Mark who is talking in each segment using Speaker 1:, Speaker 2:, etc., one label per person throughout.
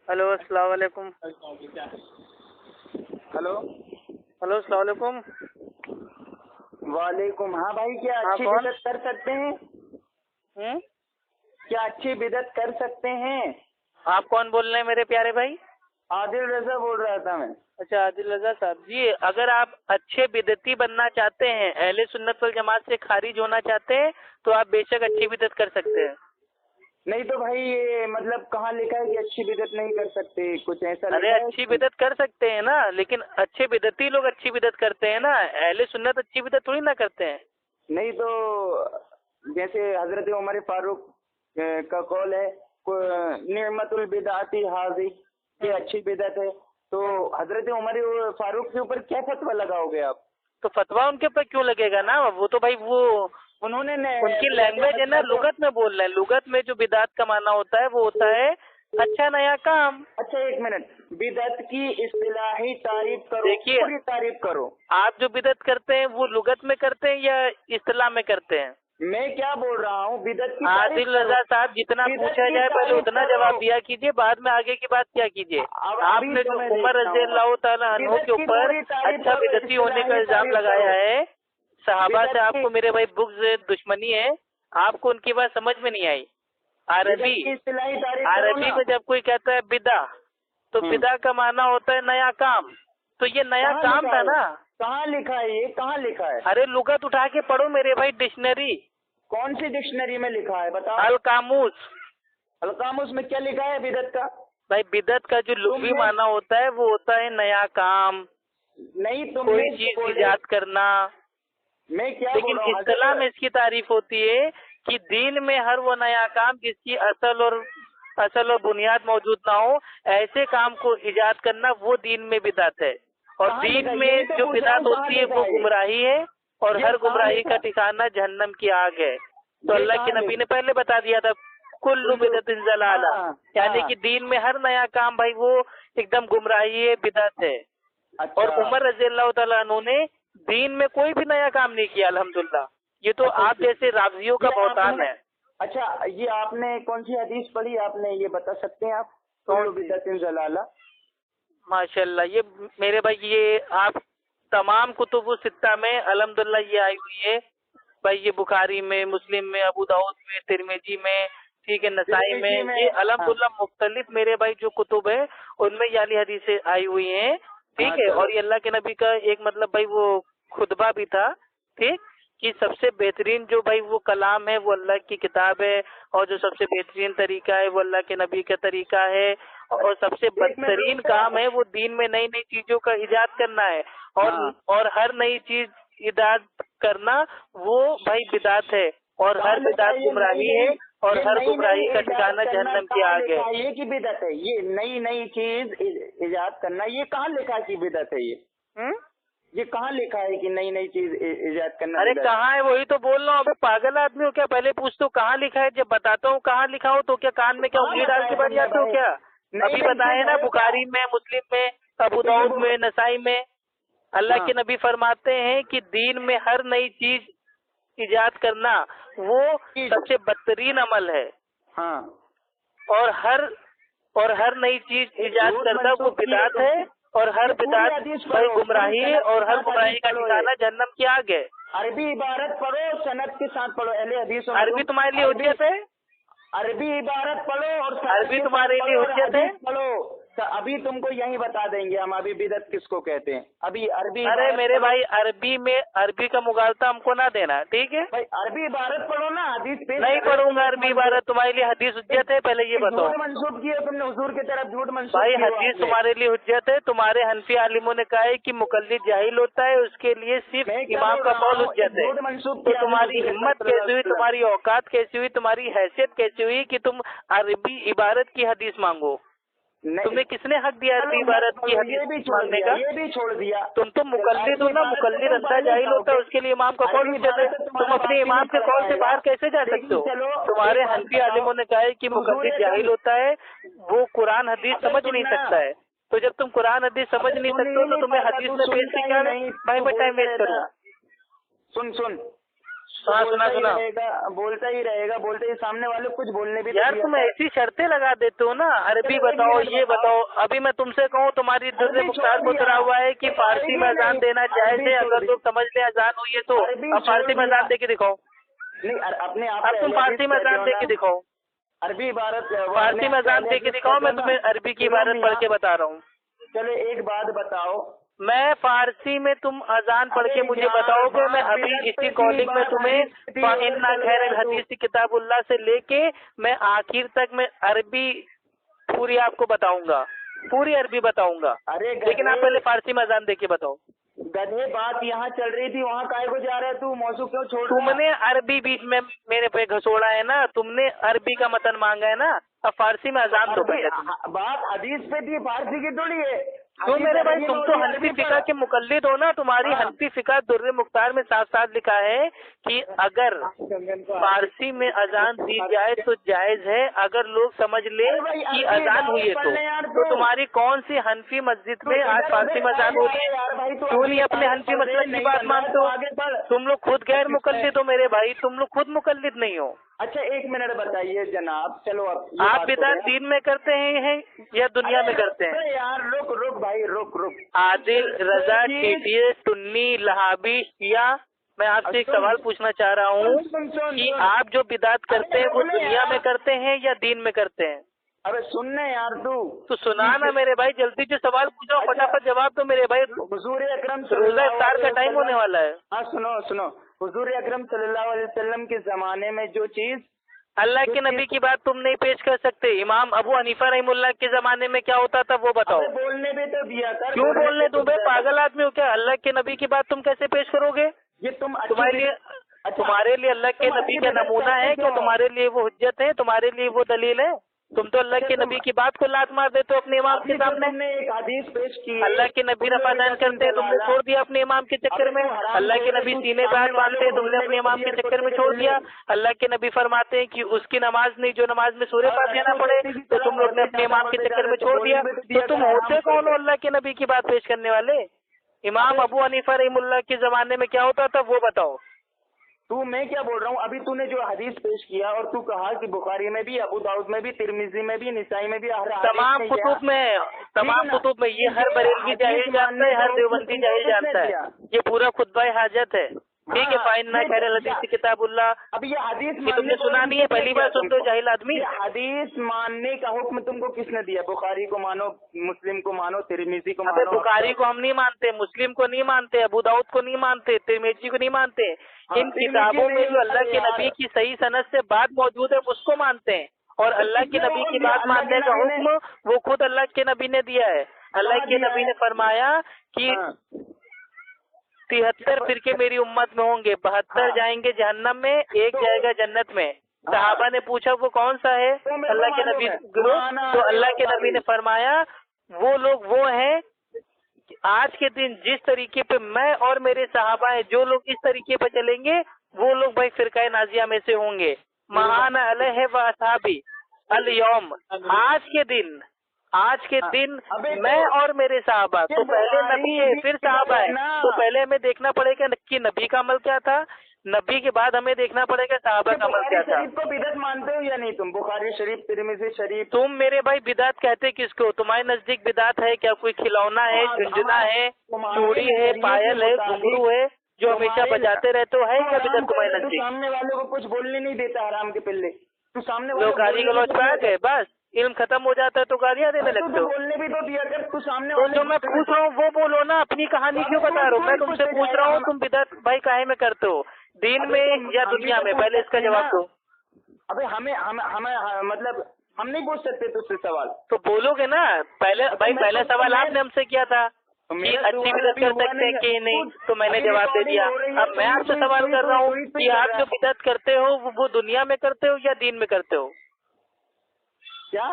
Speaker 1: Hello अस्सलाम वालेकुम।
Speaker 2: Hello
Speaker 1: hello अस्सलाम वालेकुम।
Speaker 2: वालेकुम। हाँ भाई, क्या
Speaker 1: हाँ,
Speaker 2: अच्छी
Speaker 1: कौन?
Speaker 2: बिदत कर सकते हैं? क्या अच्छी बिदत कर सकते हैं?
Speaker 1: आप कौन बोल रहे हैं मेरे प्यारे भाई?
Speaker 2: आदिल रजा बोल रहा था मैं।
Speaker 1: अच्छा, आदिल रजा साहब जी, अगर आप अच्छे बिदती बनना चाहते हैं, अहले सुन्नत वल जमात से खारिज होना चाहते हैं, तो आप बेशक अच्छी बिदत कर सकते हैं।
Speaker 2: नहीं तो भाई, ये मतलब कहाँ लिखा है कि अच्छी बिदत नहीं कर सकते? कुछ ऐसा
Speaker 1: अरे
Speaker 2: लिखा है
Speaker 1: अच्छी बिदत कर सकते हैं ना, लेकिन अच्छे बिदती लोग अच्छी बिदत करते हैं ना, अहले सुन्नत अच्छी बिदत थोड़ी ना करते हैं।
Speaker 2: नहीं तो जैसे हजरत उमर फारूक का कौल है, निअमतुल बिदाती हाजी, ये अच्छी बिदत है। तो हजरत उमर फारूक के ऊपर क्या फतवा लगाओगे आप?
Speaker 1: तो फतवा उनके ऊपर क्यों लगेगा ना, वो तो भाई वो
Speaker 2: उन्होंने
Speaker 1: उनकी लैंग्वेज है ना, लुगत में बोल रहे हैं। लुगत में जो बिदात का माना होता है वो होता है अच्छा नया काम।
Speaker 2: अच्छा एक मिनट, बिदत की इस्तिलाही तारीफ करो,
Speaker 1: देखिए,
Speaker 2: पूरी तारीफ करो।
Speaker 1: आप जो बिदत करते हैं वो लुगत में करते हैं या इस्तिलाह में करते हैं?
Speaker 2: मैं क्या बोल रहा हूँ, बिदत की तारीफ
Speaker 1: आदिल
Speaker 2: करो।
Speaker 1: रजा साहब, जितना
Speaker 2: बिदत
Speaker 1: पूछा
Speaker 2: की
Speaker 1: जाए पहले
Speaker 2: तारीफ
Speaker 1: उतना
Speaker 2: करो।
Speaker 1: जवाब दिया कीजिए, बाद में आगे की बात क्या कीजिए।
Speaker 2: अब अभी
Speaker 1: आपने
Speaker 2: तो
Speaker 1: जो
Speaker 2: मैं
Speaker 1: उमर
Speaker 2: देखता
Speaker 1: रज़ी
Speaker 2: हूँ,
Speaker 1: अल्लाह तआला अन्हु
Speaker 2: बिदत
Speaker 1: के
Speaker 2: की
Speaker 1: ऊपर
Speaker 2: पूरी तारीफ
Speaker 1: अच्छा
Speaker 2: करो,
Speaker 1: बिदती होने का
Speaker 2: इस्तिलाही
Speaker 1: इल्जाम
Speaker 2: तारीफ
Speaker 1: लगाया
Speaker 2: करो।
Speaker 1: है, सहाबा से
Speaker 2: बिदत
Speaker 1: आपको
Speaker 2: की
Speaker 1: मेरे भाई बुग़्ज़ दुश्मनी है, आपको उनकी बात समझ में नहीं आई।
Speaker 2: बिदत की इस्तिलाही तारीफ करो
Speaker 1: अरबी
Speaker 2: ना।
Speaker 1: में जब कोई कहता है बिदा, तो बिदा का माना होता है नया काम। तो ये नया
Speaker 2: कहाँ
Speaker 1: काम
Speaker 2: लिखा
Speaker 1: था
Speaker 2: है?
Speaker 1: ना।
Speaker 2: कहाँ लिखा है? ये कहाँ लिखा है?
Speaker 1: अरे लुगत उठा के पढ़ो मेरे भाई, डिक्शनरी,
Speaker 2: कौन सी डिक्शनरी में लिखा है बताओ?
Speaker 1: अल कामूस।
Speaker 2: अलकामुस में क्या लिखा है बिदत का?
Speaker 1: भाई बिदत का जो लुग़वी
Speaker 2: तुमने
Speaker 1: माना होता है वो होता है नया काम,
Speaker 2: नहीं, तुमने
Speaker 1: कोई चीज
Speaker 2: बोले।
Speaker 1: इजाद करना।
Speaker 2: मैं क्या बोल
Speaker 1: लेकिन
Speaker 2: रहा हूँ
Speaker 1: इस्तिलाह में इसकी तारीफ होती है कि दीन में हर वो नया काम जिसकी असल और बुनियाद मौजूद ना हो, ऐसे काम को इजाद करना वो दीन में बिदात है। और
Speaker 2: कहाँ
Speaker 1: दीन
Speaker 2: लिखा है?
Speaker 1: में
Speaker 2: यही तो
Speaker 1: जो
Speaker 2: पूछ रहा
Speaker 1: बिदात
Speaker 2: हूँ, कहाँ
Speaker 1: होती है
Speaker 2: लिखा
Speaker 1: वो
Speaker 2: है?
Speaker 1: गुमराही है, और
Speaker 2: ये
Speaker 1: हर
Speaker 2: कहाँ
Speaker 1: गुमराही
Speaker 2: लिखा
Speaker 1: का
Speaker 2: है?
Speaker 1: ठिकाना जहन्नम की आग है। तो
Speaker 2: ये
Speaker 1: अल्लाह के
Speaker 2: कहाँ
Speaker 1: नबी ने
Speaker 2: लिखा?
Speaker 1: पहले बता दिया था, कुल्लु बिदअतिन ज़लाला,
Speaker 2: हाँ
Speaker 1: यानी
Speaker 2: हाँ।
Speaker 1: कि दीन में हर नया काम भाई वो एकदम गुमराही है, बिदअत है। और
Speaker 2: अच्छा
Speaker 1: उमर रज़ी अल्लाह तआला अन्हु ने दीन में कोई भी नया काम नहीं किया, अल्हम्दुलिल्लाह। ये तो
Speaker 2: अच्छा,
Speaker 1: आप जैसे रावजियों का
Speaker 2: ये
Speaker 1: बहतान
Speaker 2: आपने,
Speaker 1: है।
Speaker 2: अच्छा ये आपने कौन सी हदीस पढ़ी? आपने ये बता सकते हैं आप?
Speaker 1: कौन सी?
Speaker 2: बिदअतिन ज़लाला।
Speaker 1: माशाल्लाह, ये मेरे भाई, ये आप तमाम कुतुब सित्ता में अल्हम्दुलिल्लाह ये आई हुई है भाई। ये बुखारी में, मुस्लिम में, अबू दाऊद में, तिरमिजी में, ठीक है, नसाई
Speaker 2: तिरमिजी
Speaker 1: में, ये
Speaker 2: हाँ
Speaker 1: अल्हम्दुलिल्लाह मुख्तलिफ मेरे भाई जो कुतुब है उनमें ये वाली हदीसें आई हुई हैं, ठीक
Speaker 2: हाँ।
Speaker 1: है।
Speaker 2: चलो
Speaker 1: और ये अल्लाह के नबी का एक मतलब भाई वो खुतबा भी था, ठीक, कि सबसे बेहतरीन जो भाई वो कलाम है वो अल्लाह की किताब है, और जो सबसे बेहतरीन तरीका है वो अल्लाह के नबी का तरीका है, और सबसे
Speaker 2: एक मिनट
Speaker 1: बदतरीन
Speaker 2: रुको।
Speaker 1: काम है वो दीन में नई नई चीजों का इजाद करना है।
Speaker 2: हाँ।
Speaker 1: और हर नई चीज इजाद करना वो भाई बिदात है, और
Speaker 2: कहाँ
Speaker 1: हर
Speaker 2: लिखा
Speaker 1: बिदात
Speaker 2: है? ये
Speaker 1: गुमराही
Speaker 2: नई
Speaker 1: है,
Speaker 2: नई,
Speaker 1: और
Speaker 2: ये
Speaker 1: हर
Speaker 2: नई नई
Speaker 1: गुमराही का
Speaker 2: इजाद
Speaker 1: ठिकाना
Speaker 2: करना
Speaker 1: जहन्नम की
Speaker 2: कहाँ
Speaker 1: आग है।
Speaker 2: लिखा है? ये की बिदत है? ये नई नई चीज इजाद करना, ये कहाँ लिखा है कि बिदत है? ये कहाँ लिखा है कि नई नई चीज इजाद करना
Speaker 1: अरे
Speaker 2: बिदत है?
Speaker 1: कहाँ है, वही तो बोल रहा हूँ। अबे पागल आदमी हो क्या? पहले पूछ तो कहाँ लिखा है, जब बताता हूँ कहाँ लिखा हो तो क्या कान में क्या
Speaker 2: कहाँ
Speaker 1: उंगली डाल के
Speaker 2: बताया
Speaker 1: बैठ
Speaker 2: तुमने
Speaker 1: जाते हो
Speaker 2: भाई?
Speaker 1: क्या?
Speaker 2: नई
Speaker 1: अभी
Speaker 2: नई
Speaker 1: बताए
Speaker 2: चीज
Speaker 1: ना,
Speaker 2: है क्या?
Speaker 1: बुखारी में, मुस्लिम में, अबू
Speaker 2: तो ये
Speaker 1: दाऊद में, नसाई में, अल्लाह
Speaker 2: हाँ
Speaker 1: के नबी फरमाते हैं कि दीन में हर नई चीज इजाद करना वो
Speaker 2: चीज
Speaker 1: सबसे बदतरीन अमल है,
Speaker 2: हाँ।
Speaker 1: और हर नई चीज इजाद
Speaker 2: झूठ
Speaker 1: करना वो
Speaker 2: मंसूब किए
Speaker 1: बिदात
Speaker 2: तुम।
Speaker 1: है, और हर
Speaker 2: ये पूरी
Speaker 1: बिदात
Speaker 2: हदीस
Speaker 1: भाई
Speaker 2: पढ़ो, पूरी
Speaker 1: गुमराही है,
Speaker 2: सनद के
Speaker 1: और हर
Speaker 2: साथ हदीस
Speaker 1: गुमराही का
Speaker 2: पढ़ो। ये
Speaker 1: ठिकाना जहन्नम की आग है।
Speaker 2: अरबी इबारत पढ़ो, सनद के साथ पढ़ो। अहले हदीस और
Speaker 1: अरबी तुम्हारे लिए हुज्जत है?
Speaker 2: अरबी इबारत पढ़ो और सनद
Speaker 1: अरबी
Speaker 2: के साथ
Speaker 1: तुम्हारे लिए
Speaker 2: पढ़ो और
Speaker 1: हुज्जत है?
Speaker 2: हदीस पढ़ो। तो अभी तुमको यही बता देंगे हम अभी बिदत किसको कहते हैं। अभी अरबी
Speaker 1: अरे
Speaker 2: इबारत
Speaker 1: मेरे
Speaker 2: पढ़ो।
Speaker 1: भाई, अरबी में अरबी का मुगालता हमको ना देना, ठीक है?
Speaker 2: भाई अरबी इबारत पढ़ो ना, हदीस पेश
Speaker 1: नहीं
Speaker 2: कर रहे हो तुम
Speaker 1: पढ़ूंगा अरबी इबारत, तुम्हारे लिए हदीस हुज्जत है, पहले ये बताओ।
Speaker 2: झूठ मंसूब किए तुमने हुजूर की तरफ, झूठ मंसूब
Speaker 1: भाई
Speaker 2: किए हो
Speaker 1: हदीस
Speaker 2: आपने।
Speaker 1: तुम्हारे लिए हुज्जत है, तुम्हारे हनफी आलिमों ने कहा है कि मुकल्लिद जाहिल होता है, उसके लिए सिर्फ
Speaker 2: मैं क्या
Speaker 1: इमाम
Speaker 2: बोल
Speaker 1: का
Speaker 2: रहा
Speaker 1: कौल
Speaker 2: हूँ,
Speaker 1: हुज्जत है।
Speaker 2: झूठ मंसूब
Speaker 1: तो
Speaker 2: किया आपने
Speaker 1: तुम्हारी
Speaker 2: हुजूर
Speaker 1: हिम्मत
Speaker 2: सल्लल्लाहु
Speaker 1: कैसी
Speaker 2: अलैहि
Speaker 1: हुई,
Speaker 2: वसल्लम।
Speaker 1: तुम्हारी औकात कैसी हुई, तुम्हारी हैसियत कैसी हुई कि तुम अरबी इबारत की हदीस मांगो? तुम्हें किसने हक दिया अरबी इबारत की हदीस
Speaker 2: ये भी छोड़
Speaker 1: मांगने
Speaker 2: दिया,
Speaker 1: का?
Speaker 2: ये भी छोड़ दिया।
Speaker 1: तुम तो मुकल्लिद हो ना, मुकल्लिद अंधा जाहिल होता है, उसके लिए इमाम का कौल हुज्जत है। तुम अपने इमाम के कौल से बाहर कैसे जा सकते हो? तुम्हारे हनफी आलिमों ने कहा है कि मुकल्लिद जाहिल होता है, वो कुरान हदीस समझ नहीं सकता है। तो जब तुम कुरान हदीस समझ नहीं सकते हो तो तुम्हें हदीस में पेश क्या है? भाई मैं टाइम वेस्ट करूँ?
Speaker 2: सुन सुन बोलता ही रहेगा, बोलते ही सामने वाले कुछ बोलने भी।
Speaker 1: यार तुम ऐसी शर्तें लगा देते हो ना, अरबी बताओ, ये बताओ। अभी मैं तुमसे कहूँ तुम्हारी दुर्रे मुख्तार को उतरा हुआ है कि फारसी में अजान देना जायज है, अगर लोग समझ ले अजान हुई है तो। अब फारसी में अजान दे के दिखाओ।
Speaker 2: नहीं, अपने आप
Speaker 1: अब तुम फारसी में अजान दे के दिखाओ,
Speaker 2: अरबी इबारत
Speaker 1: फारसी में अजान दे के दिखाओ। मैं तुम्हें अरबी की इबारत पढ़ के बता रहा हूँ।
Speaker 2: चलो एक बात बताओ,
Speaker 1: मैं फारसी में तुम अजान पढ़ के मुझे बताओगे, मैं अभी इसी कॉलिंग में तुम्हें इन्ना खैर हदीस की किताबुल्लाह से लेके मैं आखिर तक मैं अरबी पूरी आपको बताऊंगा, पूरी अरबी बताऊंगा। लेकिन आप पहले फारसी में अजान दे के बताओ।
Speaker 2: गधे, बात यहाँ चल रही थी, वहाँ काहे को जा रहा है तू? मौजू क्यों छोड़?
Speaker 1: तुमने अरबी बीच में मेरे पे घसोड़ा है ना, तुमने अरबी का मतन मांगा है ना, अब फारसी में अजान दो पहले।
Speaker 2: बात हदीस पे थी, फारसी की थोड़ी है।
Speaker 1: तो मेरे भाई तुम तो हनफी फिका के मुकल्लिद हो ना, तुम्हारी हनफी फिका दुर्रे मुख्तार में साथ साथ लिखा है कि अगर फारसी में अजान दी जाए तो जायज है, अगर लोग समझ ले कि अजान हुई है तो तुम्हारी कौन सी हनफी मस्जिद में आज फारसी में अजान हो रही है? क्यों नहीं अपने हनफी मसलक की बात मानते हो? तुम लोग खुद गैर मुकल्लिद हो मेरे भाई, तुम लोग खुद मुकल्लिद नहीं हो।
Speaker 2: अच्छा एक मिनट बताइए जनाब, चलो अब
Speaker 1: आप बिदात दीन में करते हैं या दुनिया में करते हैं?
Speaker 2: यार रुक भाई, रुक।
Speaker 1: आदिल, रजा, टीटीए, सुन्नी, लहाबी, शिया, मैं आपसे एक सवाल पूछना चाह रहा हूँ कि आप जो बिदात करते हैं वो दुनिया में करते हैं या दीन में करते हैं?
Speaker 2: अबे सुनने यार
Speaker 1: तो सुना ना मेरे भाई, जल्दी जो सवाल पूछो फटाफट जवाब दो मेरे भाई,
Speaker 2: हुजूर अकरम
Speaker 1: रोजा इफ्तार का टाइम होने वाला है।
Speaker 2: हाँ सुनो, हुजूर अकरम सल्लल्लाहु अलैहि वसल्लम के जमाने में जो चीज
Speaker 1: अल्लाह के नबी की बात तुम नहीं पेश कर सकते। इमाम अबू हनीफा रहमुल्लाह के जमाने में क्या होता था वो बताओ।
Speaker 2: बोलने भी तो दिया कर।
Speaker 1: क्यों बोलने दो बे, पागल आदमी हो क्या? अल्लाह के नबी की बात तुम कैसे पेश करोगे?
Speaker 2: ये
Speaker 1: तुम्हारे लिए अल्लाह के नबी का नमूना है क्या? तुम्हारे लिए वो हुज्जत है, तुम्हारे लिए वो दलील है? तुम तो अल्लाह के नबी की बात को लात मार देते हो अपने इमाम के सामने।
Speaker 2: एक हदीस पेश की,
Speaker 1: अल्लाह के नबी रफादान करते हैं, तुमने छोड़ दिया अपने इमाम के चक्कर में। अल्लाह के नबी सीने पे हाथ बांधते हैं, तुमने अपने इमाम के चक्कर में छोड़ दिया। अल्लाह के नबी फरमाते हैं कि उसकी नमाज नहीं जो नमाज में सूरह फातिहा ना पड़े, तो तुम लोग ने अपने इमाम के चक्कर में छोड़ दिया। तो तुम होते कौन हो अल्लाह के नबी की बात पेश करने वाले? इमाम अबू हनीफा रहमुल्लाह के जमाने में क्या होता था वो बताओ।
Speaker 2: मैं क्या बोल रहा हूँ? अभी तूने जो हदीस पेश किया और तू कहा कि बुखारी में भी, अबू दाऊद में भी, तिरमिजी में भी, निसाई में भी,
Speaker 1: तमाम कुतुब में ये हर बरेलवी जाहिल जानता है, हर देवबंदी जाहिल जानता है। ये पूरा खुतबा हाजत है, ठीक है? फाइन्ना खैर हदीस किताबुल्लाह।
Speaker 2: अभी ये हदीस
Speaker 1: तुमने सुना नहीं है, पहली बार सुनते हो जाहिल आदमी।
Speaker 2: हदीस मानने का हुक्म तुमको किसने दिया? बुखारी को मानो, मुस्लिम को मानो, तिरमिजी को मानो।
Speaker 1: बुखारी को हम नहीं मानते, मुस्लिम को नहीं मानते, अबू दाऊद को नहीं मानते, तिरमिजी को नहीं मानते। इन किताबों में जो अल्लाह के नबी की सही सनद से बात मौजूद है उसको मानते हैं, और अल्लाह के नबी की बात मानने का हुक्म वो खुद अल्लाह के नबी ने दिया है। अल्लाह के नबी ने फरमाया कि 73 फिरके मेरी उम्मत में होंगे, 72 जाएंगे जहन्नम में, एक जाएगा जन्नत में। सहाबा ने पूछा वो कौन सा है? अल्लाह के नबी तो अल्लाह के नबी ने फरमाया वो लोग वो हैं आज के दिन जिस तरीके पे मैं और मेरे सहाबा हैं, जो लोग इस तरीके पे चलेंगे वो लोग भाई फिरकाए नाजिया में से होंगे। महाना अलैहि व असहाबी अल यौम, आज के दिन मैं और मेरे सहाबा। तो पहले नबी है फिर सहाबा है, तो पहले हमें देखना पड़ेगा कि नबी का अमल क्या था, नबी के बाद हमें देखना पड़ेगा सहाबा का अमल क्या था।
Speaker 2: तो बिदअत मानते हो या नहीं तुम? बुखारी शरीफ, तिरमिजी शरीफ।
Speaker 1: तुम मेरे भाई बिदात कहते किसको? तुम्हारे नजदीक बिदात है क्या? कोई खिलौना है, झुंझुना है, चूड़ी है, पायल है, घुंघरू है जो हमेशा बजाते रहते हो, है क्या बिदअत तुम्हारे नजदीक?
Speaker 2: सामने वाले को कुछ बोलने नहीं देता हराम के पिल्ले। तू सामने
Speaker 1: लोग गाली गलौज पे आ गए, बस इल्म खत्म हो जाता है तो गालियां देने लगते हो।
Speaker 2: बोलने भी तो दिया कर, तू सामने
Speaker 1: तो जो मैं पूछ रहा हूँ वो बोलो ना, अपनी कहानी क्यों बता रहे हो? मैं तुमसे पूछ रहा हूँ तुम बिदअत भाई काहे में करते हो, दीन में या दुनिया में? पहले इसका जवाब दो।
Speaker 2: अबे हमें मतलब हम नहीं पूछ सकते तुझसे सवाल?
Speaker 1: तो बोलोगे ना। पहले सवाल आपने हमसे किया था कि अच्छी बिदअत कर सकते हैं कि नहीं, तो मैंने जवाब दे दिया। अब मैं आपसे सवाल कर रहा हूँ कि आप जो बिदअत करते हो वो दुनिया में करते हो या दीन में करते हो?
Speaker 2: क्या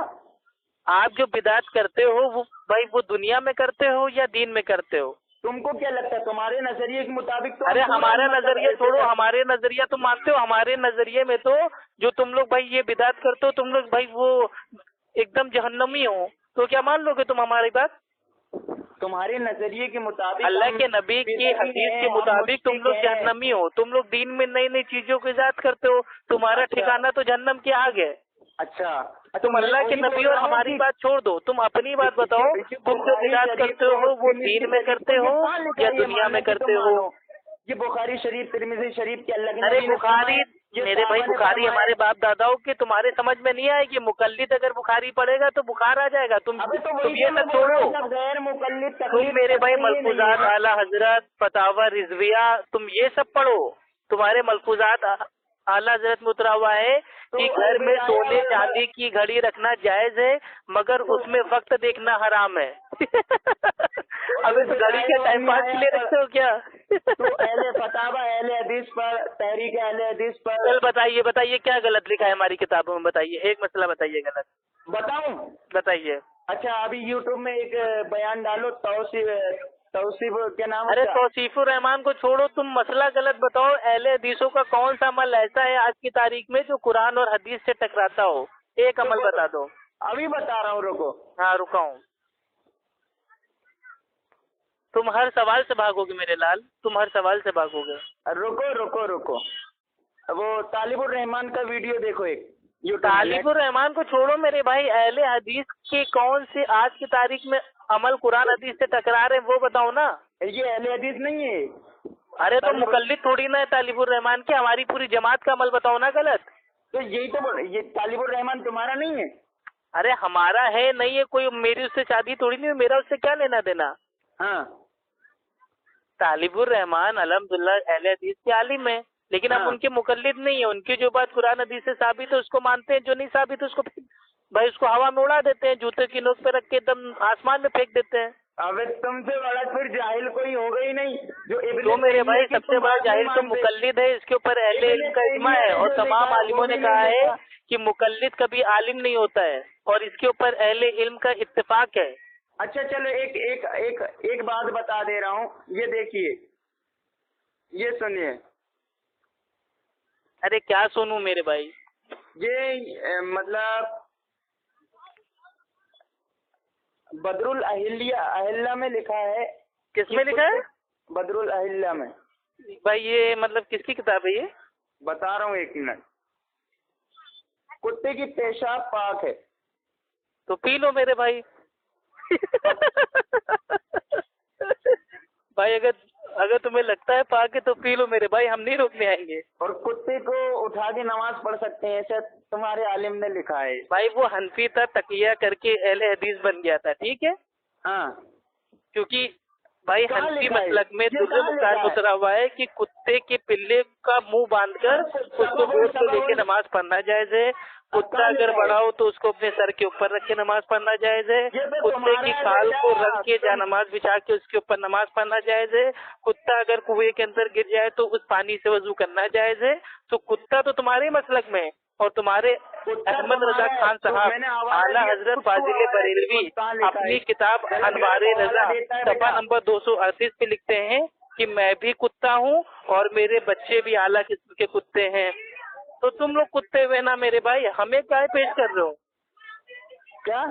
Speaker 1: आप जो बिदअत करते हो वो दुनिया में करते हो या दीन में करते हो?
Speaker 2: तुमको क्या लगता है तुम्हारे नजरिए के मुताबिक? तो
Speaker 1: अरे हमारा नजरिया छोड़ो, हमारे नजरिया तुम मानते हो, हमारे नजरिए में तो जो तुम लोग भाई ये बिदअत करते हो तुम लोग भाई वो एकदम जहन्नमी हो, तो क्या मान लोगे तुम हमारी बात?
Speaker 2: तुम्हारे नजरिए के मुताबिक,
Speaker 1: अल्लाह के नबी की हदीस के मुताबिक तुम लोग जहन्नमी हो। तुम लोग दीन में नई नई चीजों की इजाद करते हो, तुम्हारा ठिकाना तो जहन्नम की आग है।
Speaker 2: अच्छा,
Speaker 1: तुम अल्लाह के नबी और हमारी बात छोड़ दो, तुम अपनी बात बताओ। तुम जो इजाद करते हो वो दीन में करते हो या दुनिया में करते हो?
Speaker 2: ये बुखारी शरीफ, तिरमिज़ी शरीफ के अल्लाह के
Speaker 1: अरे
Speaker 2: नबी ने
Speaker 1: बुखारी, मेरे भाई बुखारी हमारे बाप दादाओं के, तुम्हारे समझ में नहीं आएगी। मुकल्लिद अगर बुखारी पढ़ेगा तो बुखार आ जाएगा। तुम ये सब छोड़ो।
Speaker 2: गैर मुकल्लिद
Speaker 1: तुम मेरे भाई मलफूजात आला हजरत, फतावा रिजविया, तुम ये सब पढ़ो। तुम्हारे मलफूजात आला हजरत में उतरा हुआ है कि घर में सोने चांदी की घड़ी रखना जायज है, मगर उसमें वक्त देखना हराम है। अब इस घड़ी के टाइम पास के लिए रखते हो क्या?
Speaker 2: तो अहले फतावा, अहले हदीस पर, तहरीक अहले हदीस पर।
Speaker 1: चल बताइए क्या गलत लिखा है हमारी किताबों में? बताइए, एक मसला बताइए गलत।
Speaker 2: बताऊं?
Speaker 1: बताइए।
Speaker 2: अच्छा, अभी यूट्यूब में एक बयान डालो, तौसीफ क्या नाम है?
Speaker 1: अरे तौसीफुर रहमान को छोड़ो, तुम मसला गलत बताओ। अहले हदीसों का कौन सा अमल ऐसा है आज की तारीख में जो कुरान और हदीस से टकराता हो? एक अमल बता दो।
Speaker 2: अभी बता रहा हूँ, रुको।
Speaker 1: हाँ रुका हूँ। तुम हर सवाल से भागोगे मेरे लाल, तुम हर सवाल से भागोगे।
Speaker 2: रुको। वो तालिबुर रहमान का वीडियो देखो एक।
Speaker 1: तालिबुर रहमान को छोड़ो मेरे भाई, अहले हदीस के कौन से आज की तारीख में अमल कुरान हदीस से टकरा रहे वो बताओ ना।
Speaker 2: ये अहले हदीस नहीं है।
Speaker 1: अरे तो मुकल्लिद थोड़ी ना है तालिबुर रहमान की, हमारी पूरी जमात का अमल बताओ ना गलत।
Speaker 2: तो यही तो ये तालिबुर रहमान तुम्हारा नहीं है?
Speaker 1: अरे हमारा है नहीं है, कोई मेरी उससे शादी थोड़ी नहीं, मेरा उससे क्या लेना देना।
Speaker 2: हाँ,
Speaker 1: तालिबुर रहमान अल्हम्दुलिल्लाह अहले हदीस के आलिम है, लेकिन हम उनके मुकल्लिद नहीं है। उनकी जो बात कुरान हदीस से साबित है उसको मानते हैं, जो नहीं साबित उसको भाई उसको हवा में उड़ा देते हैं, जूते की नोक पे रख के एकदम आसमान में फेंक देते हैं।
Speaker 2: अबे तुमसे बड़ा फिर जाहिल कोई होगा ही नहीं जो
Speaker 1: तो मेरे भाई सबसे बड़ा जाहिल तो मुकल्लिद है, इसके ऊपर अहले इल्म का इज्मा है और तमाम आलिमों ने कहा है कि मुकल्लिद कभी आलिम नहीं होता है, और इसके ऊपर अहले इल्म का इत्तेफाक है।
Speaker 2: अच्छा चलो, एक बात बता दे रहा हूँ, ये देखिए, ये सुनिए।
Speaker 1: अरे क्या सुनूं मेरे भाई?
Speaker 2: ये मतलब बदरुल अहिल्या में लिखा है।
Speaker 1: किसमें लिखा है?
Speaker 2: बदरुल अहिल्या में।
Speaker 1: भाई ये मतलब किसकी किताब है ये?
Speaker 2: बता रहा हूँ, एक मिनट। कुत्ते की पेशाब पाक है
Speaker 1: तो पी लो मेरे भाई। भाई अगर तुम्हें लगता है पाक है तो पी लो मेरे भाई, हम नहीं रोकने आएंगे।
Speaker 2: और कुत्ते को उठा के नमाज पढ़ सकते हैं, ऐसा तुम्हारे आलिम ने लिखा है।
Speaker 1: भाई वो हनफी था, तकिया करके अहले हदीस बन गया था, ठीक है।
Speaker 2: हाँ,
Speaker 1: क्योंकि भाई हनफी मसलक में दुर्रे मुख्तार उतरा हुआ है कि कुत्ते के पिल्ले का मुंह बांधकर उसको गोद पे लेके नमाज पढ़ना जायज है। कुत्ता अगर बड़ा हो तो उसको अपने सर के ऊपर रख के नमाज पढ़ना जायज है। कुत्ते की खाल को रख के जा नमाज बिछा के उसके ऊपर नमाज पढ़ना जायज है। कुत्ता अगर कुएं के अंदर गिर जाए तो उस पानी से वजू करना जायज है। तो कुत्ता तो तुम्हारे मसलक में, और तुम्हारे अहमद रजा खान साहब आला हजरत फाजिल बरेलवी अपनी किताब अनवारे रजा सफा नंबर 238 पे लिखते हैं कि मैं भी कुत्ता हूँ और मेरे बच्चे भी आला किस्म के कुत्ते हैं। तो तुम लोग कुत्ते हुए ना मेरे भाई, हमें क्या पेश कर रहे हो?
Speaker 2: क्या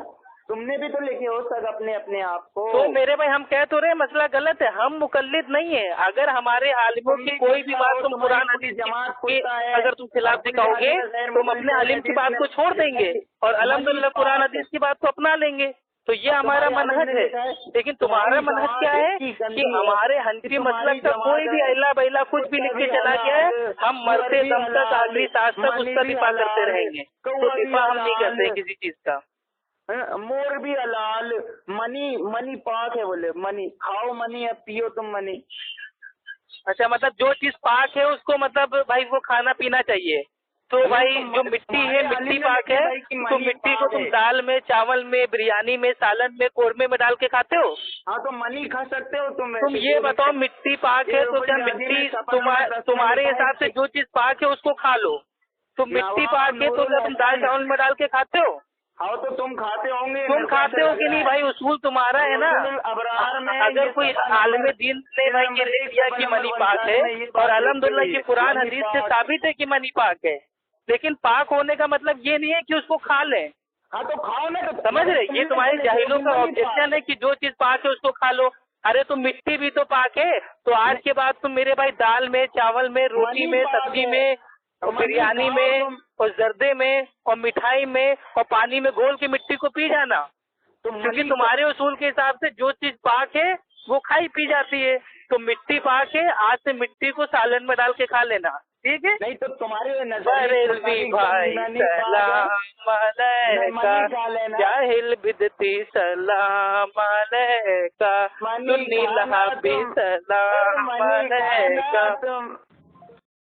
Speaker 2: तुमने भी तो लिखे हो सब अपने आप को?
Speaker 1: तो मेरे भाई हम कह तो रहे मसला गलत है, हम मुकल्लिद नहीं है। अगर हमारे आलिमों की कोई भी बात तुम कुरान हदीस की अगर तुम खिलाफ दिखाओगे तो हम अपने आलिम की बात को छोड़ देंगे और अल्हम्दुलिल्लाह कुरान हदीस की बात को अपना लेंगे। तो ये हमारा मनहज है। लेकिन तुम्हारा मनहज क्या है कि हमारे हनफी मसलक का कोई भी अल्लाह बैला कुछ भी लिख के चला गया है, हम मरते दम तक आखिरी सांस तक उसका दिफा करते रहेंगे। तो दिफा हम नहीं करते किसी चीज का।
Speaker 2: मोर भी हलाल, मनी पाक है, बोले मनी खाओ, मनी है पियो तुम मनी।
Speaker 1: अच्छा, मतलब जो चीज पाक है उसको मतलब भाई वो खाना पीना चाहिए। तो भाई जो मिट्टी है मिट्टी पाक है, तो मिट्टी को तुम दाल में, चावल में, बिरयानी में, सालन में, कोरमे में डाल के खाते हो?
Speaker 2: हाँ, तो मनी खा सकते हो तुम
Speaker 1: ये बताओ मिट्टी पाक है तो क्या मिट्टी तुम्हारे हिसाब से जो चीज पाक है उसको खा लो। तो मिट्टी पाक है तो क्या तुम दाल चावल में डाल के खाते हो?
Speaker 2: हाँ, तो तुम खाते होंगे।
Speaker 1: तुम खाते हो कि नहीं भाई? उसूल तुम्हारा है ना। अगर कोई आलम दीन ने भाई ये लिख दिया कि मनी पाक है और अल्हम्दुलिल्लाह की कुरान हदीस से साबित है कि मनी पाक है, लेकिन पाक होने का मतलब ये नहीं है कि उसको खा लें।
Speaker 2: हाँ तो खाओ ना। तो
Speaker 1: समझ रहे, ये तुम्हारे जाहिलों का ऑब्जेक्शन है कि जो चीज पाक है उसको खा लो। अरे तो मिट्टी भी तो पाक है, तो आज के बाद तुम मेरे भाई दाल में, चावल में, रोटी में, सब्जी में, और बिरयानी में, और जर्दे में, और मिठाई में, और पानी में घोल के मिट्टी को पी जाना। क्योंकि तुम्हारे उसूल के हिसाब से जो चीज पाक है वो खाई पी जाती है। तो मिट्टी पाक है, आज से मिट्टी को सालन में डाल के खा लेना, ठीक है।
Speaker 2: नहीं तो तुम्हारे
Speaker 1: बरेलवी भाई सलाम अलैका, जाहिल बिदती सलाम अलैका, सुन्नी लहाबी सलाम अलैका।